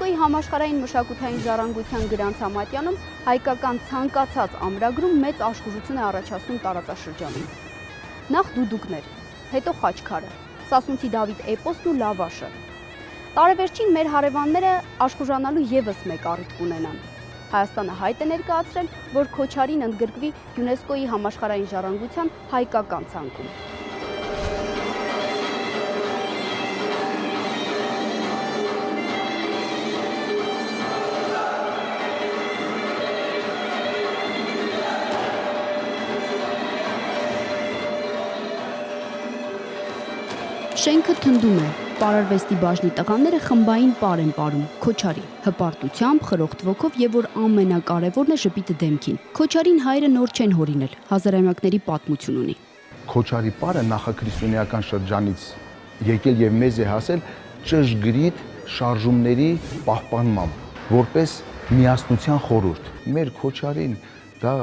ՅՈՒՆԵՍԿՕ-ի համաշխարհային մշակութային ժառանգության գրանցամատյանում հայկական ցանկացած ամրագրում մեծ աշխուժություն է առաջացնում տարածաշրջանում։ Նախ դուդուկներ, հետո խաչքարը, Սասունցի Դավիթ էպոսն ու լավաշը։ Տարեվերջին մեր հարևանները աշխուժանալու ևս մեկ առիթ կունենան։ Հայաստանը հայտ է ներկայացրել, որ Քոչարին ընդգրկվի ՅՈՒՆԵՍԿՕ-ի համաշխարհային ժառանգության հայկական ցանկում։ Շենքը թնդում է, պարարվեստի բաժնի տղաները խմբային պար են պարում, Քոչարի, հպարտությամբ, խրոխտ ոգով եւ որ ամենակարևորն է ժպիտը դեմքին։ Քոչարին հայերը նոր չեն հորինել, հազարամյակների պատմություն ունի։ Քոչարի պարը նախաքրիստոնեական շրջանից եկել եւ մեզ է հասել ճշգրիտ շարժումների պահպանմամբ, որպես միասնության խորհուրդ։ Մեր Քոչարին դա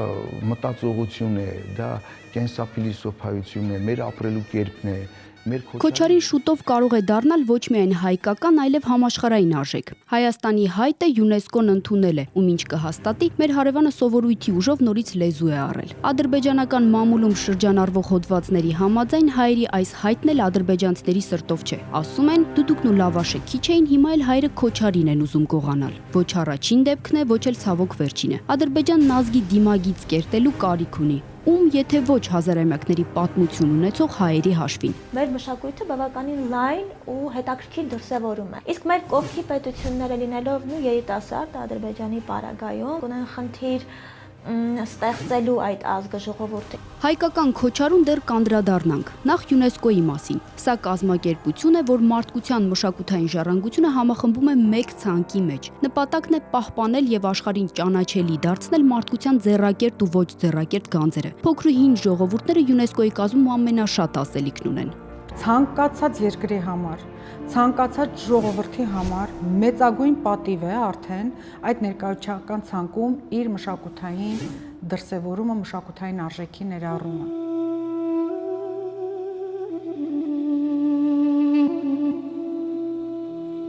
մտածողություն է, դա կենսափիլիսոփայություն է, մեր ապրելու կերպն է։ Քոչարին շուտով կարող է դառնալ ոչ միայն հայկական, այլև համաշխարհային արժեք։ Հայաստանի հայտը ՅՈՒՆԵՍԿՕ-ն ընդունել է, ու ինչ կհաստատի, մեր հարևանը սովորույթի ուժով նորից լեզու է առել։ Ադրբեջանական մամուլում շրջանառվող հոդվածների համաձայն հայերի այս հայտն էլ ադրբեջանցիների սրտով չէ։ Ասում են, դուդուկն ու լավաշը քիչ էին, հիմա էլ հայրը Քոչարին են ուզում գողանալ։ Ոչ առաջին դեպքն է, ոչ էլ ցավոք վերջինը։ Ադրբեջանն ազգի դիմագիծ կերտելու կարիք ունի։ Ում եթե ոչ հազարամյակների պատմություն ունեցող հայերի հաշվին։ Մեր մշակույթը բավականին լայն ու հետաքրքիր դրսևորում է։ Իսկ մեր կողքի պետությունները լինելով երիտասարդ Ադրբեջանի պարագայում ունեն խնդիր ստեղծելու այդ ազգը ժողովուրդը։ Հայկական Քոչարուն դեռ կանդրադառնանք։ Նախ ՅՈՒՆԵՍԿՕ-ի մասին։ Սա կազմակերպություն է, որ մարդկության մշակութային ժառանգությունը համախմբում է մեկ ցանկի մեջ։ Նպատակն է պահպանել եւ աշխարհին ճանաչելի դարձնել մարդկության ձեռակերտ ու ոչ ձեռակերտ գանձերը։ Փոքր ու հին ժողովուրդները ՅՈՒՆԵՍԿՕ-ի կազմում ամենաշատ ասելիքն ունեն։ Ցանկացած երկրի համար, ցանկացած ժողովրդի համար մեծագույն պատիվ է արդեն այդ ներկայացական ցանկում իր մշակութային դրսևորումը, մշակութային արժեքի ներառումը։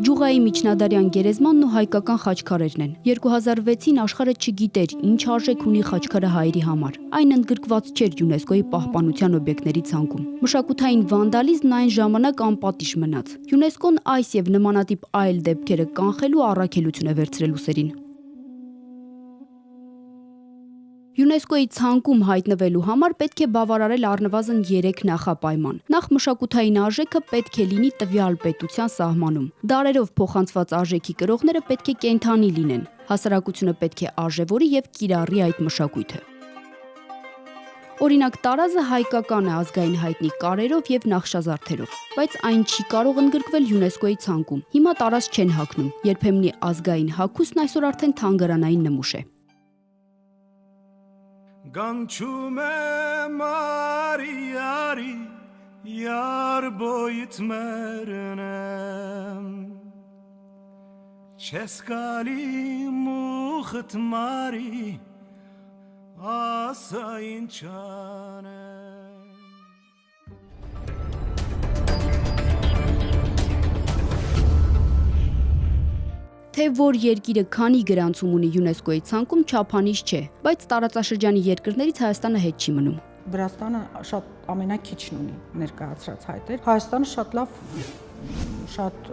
Ջուղայի միջնադարյան գերեզմանն ու հայկական խաչքարերն են։ 2006-ին աշխարհը չգիտեր, ինչ արժեք ունի խաչքարը հայերի համար։ Այն ընդգրկված չէր ՅՈՒՆԵՍԿՕ-ի պահպանության օբյեկտների ցանկում։ Մշակութային վանդալիզմն այն ժամանակ անպատիժ մնաց։ ՅՈՒՆԵՍԿՕ-ն այս եւ նմանատիպ այլ դեպքերը կանխելու առաքելություն է վերցրել ուսերին։ ՅՈՒՆԵՍԿՕ-ի ցանկում հայտնվելու համար պետք է բավարարել առնվազն 3 նախապայման։ Նախ մշակութային արժեքը պետք է լինի տվյալ պետության սահմանում։ Դարերով փոխանցված արժեքի կրողները պետք է կենդանի լինեն։ Հասարակությունը պետք է արժևորի եւ կիրառի այդ մշակույթը։ Օրինակ տարազը հայկական է ազգային հայտնի կարերով եւ նախշազարդերով, բայց այն չի կարող ընդգրկվել ՅՈՒՆԵՍԿՕ-ի ցանկում։ Հիմա տարազ չեն հագնում, երբեմնի ազգային հագուստն այսօր արդեն թանգարանային նմուշ է։ Գանչում է մարիարի Yar boyutmernem Çeskali muhtmari Asayın çane Թե որ երկիրը քանի գրանցում ունի ՅՈՒՆԵՍԿՕ-ի ցանկում չափանիշ չէ, բայց տարածաշրջանի երկրներից Հայաստանը հետ չի մնում։ Վրաստանը շատ ամենաքիչն ունի ներկայացրած հայտեր։ Հայաստանը շատ լավ, շատ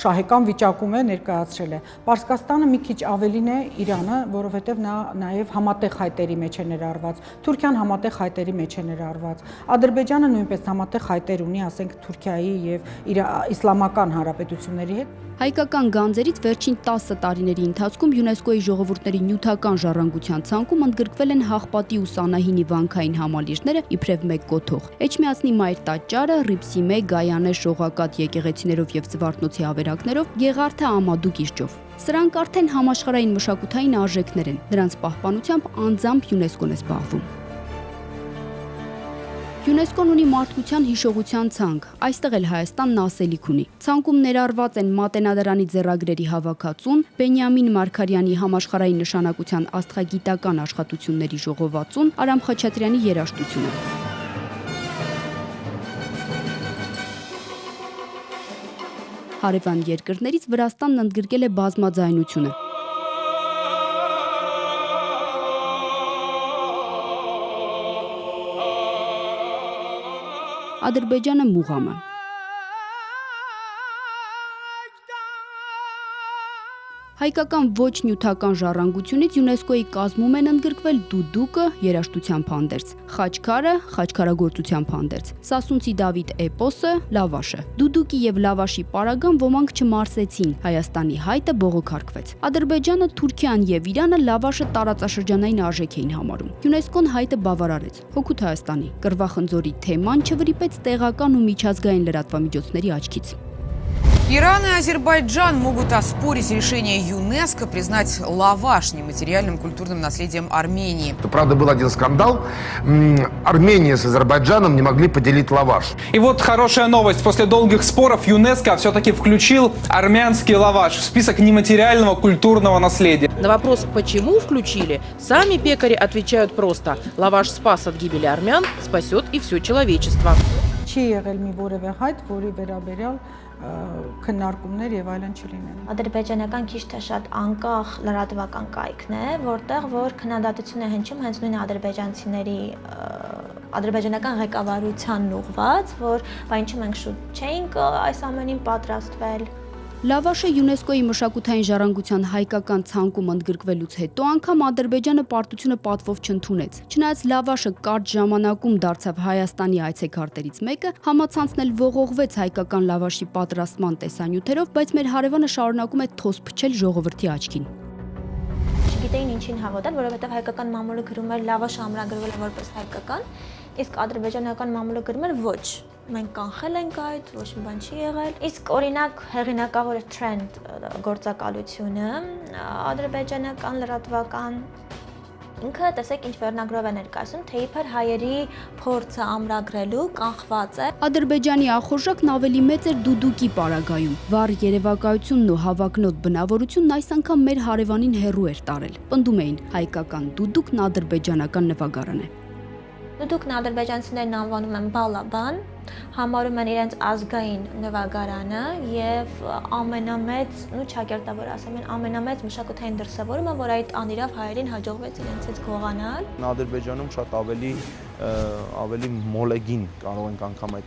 շահեկան վիճակում է ներկայացրել է։ Պարսկաստանը մի քիչ ավելին է Իրանը, որովհետև նա նաև համատեղ հայտերի մեջ է ներառված։ Թուրքիան համատեղ հայտերի մեջ է ներառված։ Ադրբեջանը նույնպես համատեղ հայտեր ունի, ասենք Թուրքիայի եւ իսլամական հանրապետությունների հետ։ Հայկական գանձերից վերջին 10 տարիների ընթացքում ՅՈՒՆԵՍԿՕ-ի ժողովուրդների նյութական ժառանգության ցանկում ընդգրկվել են Հաղպատի ու Սանահինի վանքային համալիրները իբրև մեկ կոթող, Էջմիածնի Մայր տաճարը, Ռիփսիմե, Գայանե, Շողակաթ եկեղեցիներով եւ Զվարթնոցի ավերակներով, Գեղարդը Ամադու կիրճով։ Սրանք արդեն համաշխարհային մշակութային արժեքներ են, նրանց պահպանությամբ անձամբ ՅՈՒՆԵՍԿՕ-ն է զբաղվում։ ՅՈՒՆԵՍԿՕ-ն ունի մարդկության հիշողության ցանկ, այստեղ էլ Հայաստանն ասելիք ունի։ Ցանկում ներառված են Մատենադարանի ձեռագրերի հավաքածուն, Բենյամին Մարգարյանի համաշխարհային նշանակության աստղագիտական աշխատությունների ժողովածուն, Արամ Խաչատրյանի երաժշտությունը։ Հարևան երկրներից Վրաստանն ընդգրկել է բազմաձայնությունը։ Ադրբեջանը մուղամը։ Հայկական ոչ նյութական ժառանգությունից ՅՈՒՆԵՍԿՕ-ի կազմում են ընդգրկվել դուդուկը, երաժշտության հանդերձ, խաչքարը, խաչքարագործության հանդերձ, Սասունցի Դավիթ էպոսը, լավաշը։ Դուդուկի եւ լավաշի պարագան ոմանք չմարսեցին, Հայաստանի հայտը բողոքարկվեց։ Ադրբեջանը, Թուրքիան եւ Իրանը լավաշը տարածաշրջանային արժեք էին համարում։ ՅՈՒՆԵՍԿՕ-ն հայտը բավարարեց։ Հօգուտ Հայաստանի կռվախնձորի թեման չվրիպեց տեղական ու միջազգային լրատվամիջոցների աչքից։ Иран и Азербайджан могут оспорить решение ЮНЕСКО признать лаваш нематериальным культурным наследием Армении. Правда, был один скандал. Армения с Азербайджаном не могли поделить лаваш. И вот хорошая новость. После долгих споров ЮНЕСКО все-таки включил армянский лаваш в список нематериального культурного наследия. На вопрос, почему включили, сами пекари отвечают просто. Лаваш спас от гибели армян, спасет и все человечество. Չի եղել մի որևէ հայտ, որի վերաբերյալ քննարկումներ եւ այլն չլինեն։ Ադրբեջանական քիչ թե շատ անկախ լրատվական կայքն է, որտեղ որ քննադատություն է հնչում հենց նույն ադրբեջանցիների ադրբեջանական ղեկավարությանն ուղղված, որ բա ինչու մենք շուտ չէինք այս ամենին պատրաստվել։ Լավաշը ՅՈՒՆԵՍԿՕ-ի մշակութային ժառանգության հայկական ցանկում ընդգրկվելուց հետո անգամ Ադրբեջանը պարտությունը պատվով չընդունեց։ Չնայած լավաշը կարճ ժամանակում դարձավ Հայաստանի այցեքարտերից մեկը, համացանցն էլ ողողվեց հայկական լավաշի պատրաստման տեսանյութերով, բայց մեր հարևանը շարունակում է թոս փչել ժողովրդի աչքին։ Չգիտեին ինչին հավատալ, որովհետև հայկական մամուլը գրում էր լավաշը ամրագրվել է որպես հայկական, իսկ ադրբեջանական մամուլը գրում էր ոչ։ Մենք կանխել ենք այդ, ոչ մի բան չի եղել։ Իսկ օրինակ հեղինակավոր Trend գործակալությունը, ադրբեջանական լրատվական ինքը տեսեք ինչ վերնագրով է ներկայացնում, թե իբր հայերի փորձը ամրագրելու կանխված է։ Ադրբեջանի ախորժակն ավելի մեծ էր դուդուկի պարագայում։ Վառ երևակայությունն ու հավակնոտ բնավորությունն այս անգամ մեր հարևանին հեռու էր տարել։ Պնդում էին հայկական դուդուկն ադրբեջանական նվագարան է։ Դուդուկն ադրբեջանցիներն անվանում են բալաբան, համարում են իրենց ազգային նվագարանը եւ ամենամեծ, չակերտավոր ասեմ, ամենամեծ մշակութային դրսևորումը, որ այդ անիրավ հայերին հաջողվեց իրենցից գողանալ։ Ադրբեջանում շատ ավելի մոլեգին կարող ենք անգամ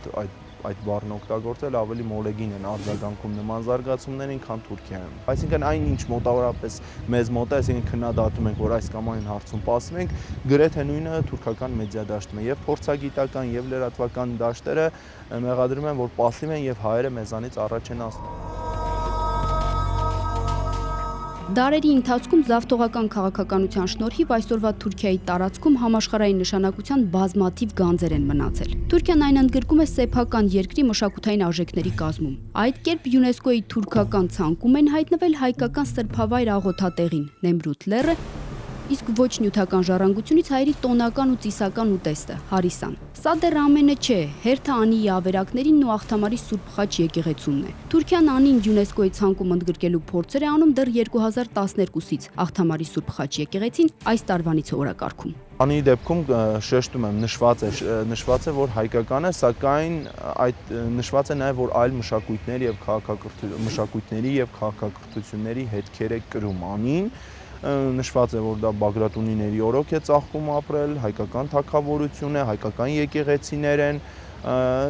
այդ բառն օգտագործել, ավելի մոլեգին են արձագանքում նման զարգացումներին, քան Թուրքիայում։ Այսինքն այն ինչ մոտավորապես մեզ մոտ է, այսինքն քննադատում ենք, որ այս կամ այն հարցում passim ենք, գրեթե նույնը թուրքական մեդիա դաշտում է, եւ փորձագիտական եւ լրատվական դաշտերը մեղադրում են, որ passim են եւ հայերը մեզանից առաջ են անցնում։ Դարերի ընթացքում զավթողական քաղաքականության շնորհիվ այսօրվա Թուրքիայի տարածքում համաշխարհային նշանակության բազմաթիվ գանձեր են մնացել։ Թուրքիան այն ընդգրկում է սեփական երկրի մշակութային արժեքների կազմում։ Այդ կերպ ՅՈՒՆԵՍԿՕ-ի թուրքական ցանկում են հայտնվել հայկական սրբավայր աղոթատեղին Նեմրութ լեռը, իսկ ոչ նյութական ժառանգությունից հայերի տոնական ու ծիսական ուտեստը Հարիսան։ Սա դեռ ամենը չէ, հերթը Անիի ավերակներին ու Աղթամարի Սուրբ Խաչ եկեղեցումն է։ Թուրքիան Անին ՅՈՒՆԵՍԿՕ-ի ցանկում ընդգրկելու փորձեր է անում դեռ 2012-ից։ Աղթամարի Սուրբ Խաչ եկեղեցին այս տարվանից է օրակարգում։ Անի դեպքում շեշտում եմ, նշված է, որ հայկական է, սակայն այդ նշված է նաև, որ այլ մշակույթների եւ քաղաքակրթությունների հետքեր է կրում Անին։ Նշված է, որ դա Բագրատունիների օրոք է ծաղկում ապրել, հայկական թագավորություն է, հայկական եկեղեցիներ են,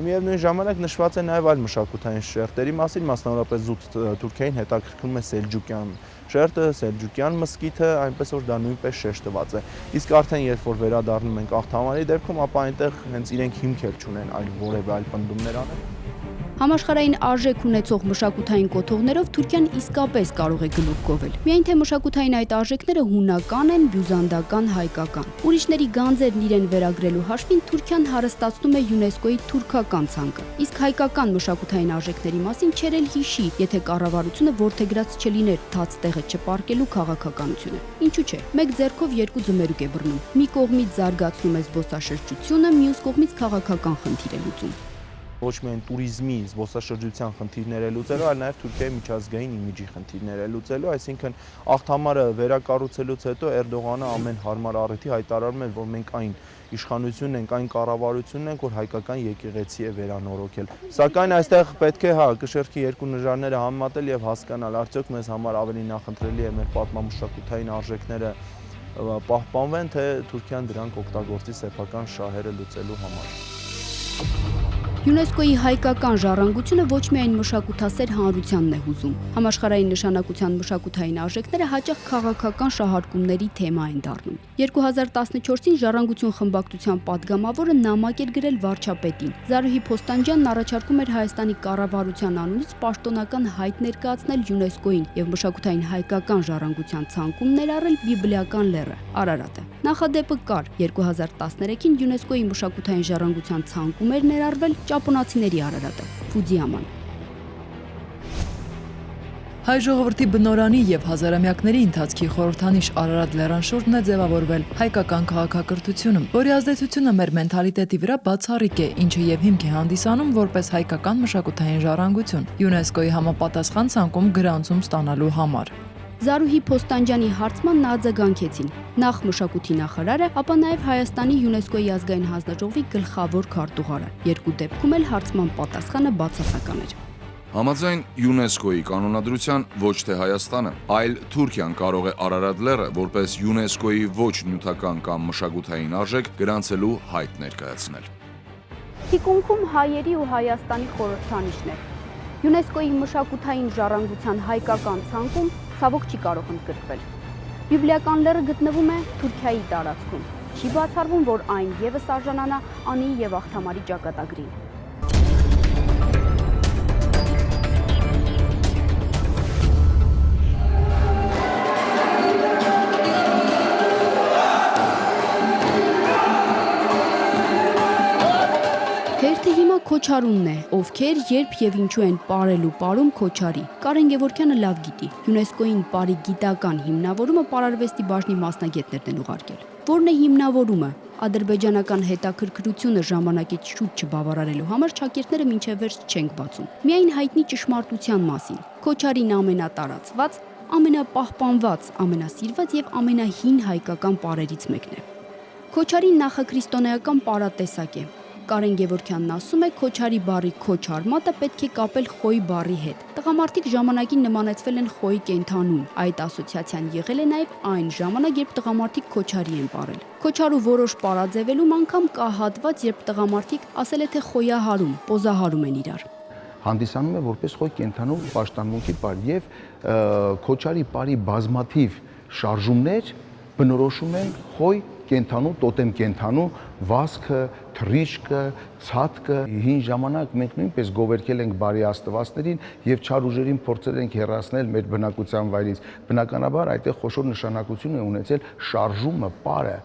միևնույն ժամանակ նշված է նաև այլ մշակութային շերտերի մասին, մասնավորապես զուտ Թուրքիային հետաքրքրում է Սելջուկյան շերտը, Սելջուկյան մզկիթը, այնպես որ դա նույնպես շեշտված է։ Իսկ արդեն երբ որ վերադառնում ենք Աղթամարի դեպքում, ապա այնտեղ հենց իրենք հիմքեր չունեն այլ որևէ այլ պնդումներ անել։ Համաշխարհային արժեք ունեցող մշակութային կոթողներով Թուրքիան իսկապես կարող է գլուխ գովել։ Միայն թե մշակութային այդ արժեքները հունական են, բյուզանդական, հայկական։ Ուրիշների գանձերն իրեն վերագրելու հաշվին Թուրքիան հարստացնում է ՅՈՒՆԵՍԿՕ-ի թուրքական ցանկը։ Իսկ հայկական մշակութային արժեքների մասին չեր էլ հիշի, եթե կառավարությունը որդեգրած չլիներ թաց տեղը չպարկելու քաղաքականությունը։ Ինչու՞ չէ։ Մեկ ձեռքով երկու ձմերուկ է բռնում։ Մի կողմից զարգացնում է զբոսաշրջությունը, մյուս կողմից քաղաքական խնդիր է լուծում։ ոչ միայն туриզմի, զբոսաշրջության խնդիրներ է լուծելու, այլ նաև Թուրքիայի միջազգային իմիջի խնդիրներ է լուծելու, այսինքն աղթամարը վերակառուցելուց հետո Էրդողանը ամեն հարմար առիթի հայտարարում է, որ մենք այն իշխանությունն ենք, այն կառավարությունն ենք, որ հայկական եկեղեցի է վերանորոգել։ Սակայն այստեղ պետք է կշեռքի երկու նժարները համեմատել եւ հասկանալ, արդյոք մեզ համար ավելի նախընտրելի է մեր պատմամշակութային արժեքները պահպանվեն, թե Թուրքիան դրանք օգտագործի սեփական շահերը լուծելու համար։ ՅՈՒՆԵՍԿՕ-ի հայկական ժառանգությունը ոչ միայն մշակութասեր հանրությանն է հուզում։ Համաշխարհային նշանակության մշակութային արժեքները հաճախ քաղաքական շահարկումների թեմա են դառնում։ 2014-ին ժառանգություն խմբակցության падգամավորը նամակ էր գրել վարչապետին։ Զարուհի Փոստանջյանն առաջարկում էր Հայաստանի կառավարության անունից պաշտոնական հայտ ներկայացնել ՅՈՒՆԵՍԿՕ-ին եւ մշակութային հայկական ժառանգության ցանկում ներառել բիբլիական լեռը՝ Արարատը։ Նախադեպը կար 2013-ին ՅՈՒՆԵՍԿՕ-ի մշակութային ժառանգության ցանկում էր ներառվել ճապոնացիների Արարատը, Ֆուջիաման։ Հայ ժողովրդի բնորանի եւ հազարամյակների ընթացքի խորհրդանիշ Արարատ լեռան շուրջն է ձևավորվել հայկական քաղաքակրթությունը, որի ազդեցությունը մեր մենթալիտետի վրա բացառիկ է, ինչը եւ հիմք է հանդիսանում որպես հայկական մշակութային ժառանգություն ՅՈՒՆԵՍԿՕ-ի համապատասխան ցանկում գրանցում ստանալու համար։ Զարուհի Փոստանջյանի հարցմանն արձագանքեցին նախ մշակույթի նախարարը, ապա նաև Հայաստանի ՅՈՒՆԵՍԿՕ-ի ազգային հանձնաժողովի գլխավոր քարտուղարը։ Երկու դեպքում էլ հարցման պատասխանը բացասական էր։ Համաձայն ՅՈՒՆԵՍԿՕ-ի կանոնադրության ոչ թե Հայաստանը, այլ Թուրքիան կարող է Արարատ լեռը որպես ՅՈՒՆԵՍԿՕ-ի ոչ նյութական կամ մշակութային արժեք գրանցելու հայտ ներկայացնել։ Թիկունքում հայերի ու Հայաստանի խորհրդանիշն է։ ՅՈՒՆԵՍԿՕ-ի մշակութային ժառանգության հայկական ցանկում ցավոք չի կարող ընդգրկվել։ Բիբլիական լեռը գտնվում է Թուրքիայի տարածքում։ Չի բացառվում, որ այն եւս արժանանա անի եւ աղթամարի ճակատագրին։ Հերթը հիմա Քոչարունն է, ովքեր, երբ եւ ինչու են պարել ու պարում Քոչարի։ Կարեն Գևորգյանը լավ գիտի։ ՅՈՒՆԵՍԿՕ-ին պարի գիտական հիմնավորումը պարարվեստի բաժնի մասնագետներն են ուղարկել։ Որն է հիմնավորումը։ Ադրբեջանական հետաքրքրությունը ժամանակից շուտ չբավարարելու համար շակերտները մինչև վերջ չեն բացում։ Միայն հայտնի ճշմարտության մասին։ Քոչարին ամենատարածված, ամենապահպանված, ամենասիրված եւ ամենահին հայկական պարերից մեկն է։ Քոչարին նախաքրիստոնեական պարատեսակ է։ Կարեն Գևորգյանն ասում է, Քոչարի բառի քոչ արմատը պետք է կապել խոյ բառի հետ։ Տղամարդիկ ժամանակին նմանեցվել են խոյի կենդանուն։ Այդ ասոցիացիան եղել է նաև այն ժամանակ, երբ տղամարդիկ Քոչարի են պարել։ Քոչարու որոշ պարաձևելում անգամ կա հատված, երբ տղամարդիկ ասել է, թե խոյահարում, պոզահարում են իրար։ Հանդիսանում է որպես խոյ կենդանու պաշտամունքի պար եւ Քոչարի պարի բազմաթիվ շարժումներ բնորոշում են խոյ կենթանու, տոտեմ կենթանու, վազքը, թռիչքը, ցատկը։ Հին ժամանակ մենք նույնպես գովերքել ենք բարի աստվածներին եւ չար ուժերին փորձել ենք հեռացնել մեր բնակության վայրից։ Բնականաբար այդտեղ խոշոր նշանակություն է ունեցել շարժումը, պարը։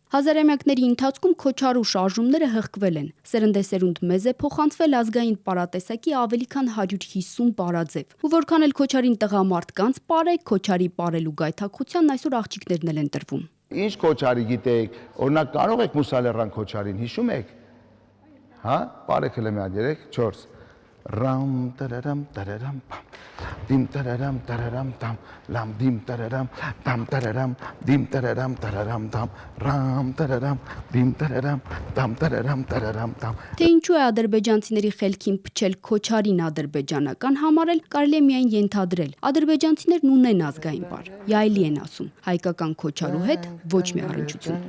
Հազարամյակների ընթացքում Քոչարու շարժումները հղկվել են։ Սերնդեսերունդ մեզ է փոխանցվել ազգային պարատեսակի ավելի քան 150 պարաձև։ Ու որքան էլ Քոչարին տղամարդկանց պար է, Քոչարի պարելու գայթակղությանն այսօր աղջիկներն էլ են տրվում։ Ինչ Քոչարի գիտեք, օրինակ կարող եք Մուսալեռան Քոչարին, հիշում եք։ Հա, պարեք հələ մի հատ 3, 4 Ram tararam tararam pam dim tararam tararam tam lam dim tararam tam tararam dim tararam tararam tam ram tararam dim tararam tam tararam tararam tam Թե ինչու է ադրբեջանցիների խելքին փչել Քոչարին ադրբեջանական համարել, կարելի է միայն ենթադրել։ Ադրբեջանցիներն ունեն ազգային բառ, յայլի են ասում։ Հայկական Քոչարու հետ ոչ մի առնչություն։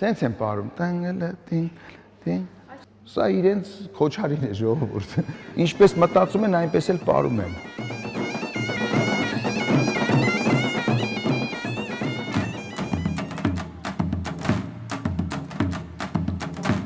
Սենց են պարում, տանգ Սա իրենց Քոչարին է ժողովուրդը։ Ինչպես մտածում են, այնպես էլ պարում են։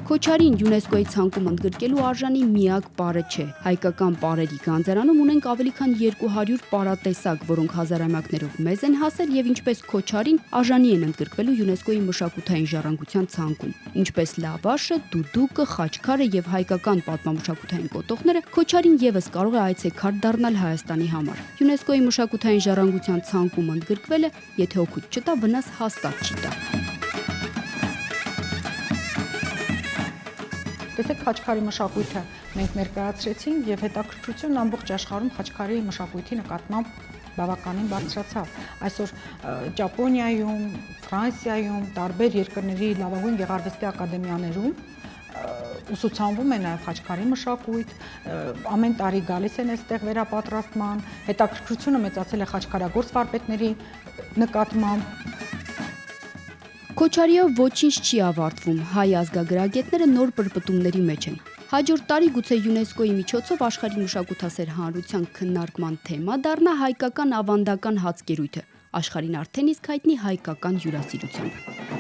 Քոչարին ՅՈՒՆԵՍԿՕ-ի ցանկում ընդգրկելու արժանի միակ պարը չէ։ Հայկական պարերի գանձարանում ունենք ավելի քան 200 պարատեսակ, որոնք հազարամյակներով մեզ են հասել եւ ինչպես Քոչարին արժանի են ընդգրկվելու ՅՈՒՆԵՍԿՕ-ի մշակութային ժառանգության ցանկում։ Ինչպես լավաշը, դուդուկը, խաչքարը եւ հայկական պատմամշակութային կոթողները, Քոչարին եւս կարող է այցեքարտ դառնալ Հայաստանի համար։ ՅՈՒՆԵՍԿՕ-ի մշակութային ժառանգության ցանկում ընդգրկվելը, եթե օգուտ չտա, վնաս հաստատ չի տա։ Տեսեք, խաչքարի մշակույթը մենք ներկայացրեցինք եւ հետաքրքրությունն ամբողջ աշխարհում խաչքարի մշակույթի նկատմամբ բավականին բարձրացավ։ Այսօր Ճապոնիայում, Ֆրանսիայում, տարբեր երկրների լավագույն գեղարվեստի ակադեմիաներում ուսուցանվում է նաև խաչքարի մշակույթ, ամեն տարի գալիս են այստեղ վերապատրաստման, հետաքրքրությունը մեծացել է խաչքարագործ վարպետների նկատմամբ։ Քոչարիով ոչինչ չի ավարտվում, հայ ազգագրագետները նոր պրպտումների մեջ են։ Հաջորդ տարի գուցե ՅՈՒՆԵՍԿՕ-ի միջոցով աշխարհի մշակութասեր հանրության քննարկման թեմա դառնա հայկական ավանդական հացկերույթը, աշխարհին արդեն իսկ հայտնի հայկական հյուրասիրությամբ։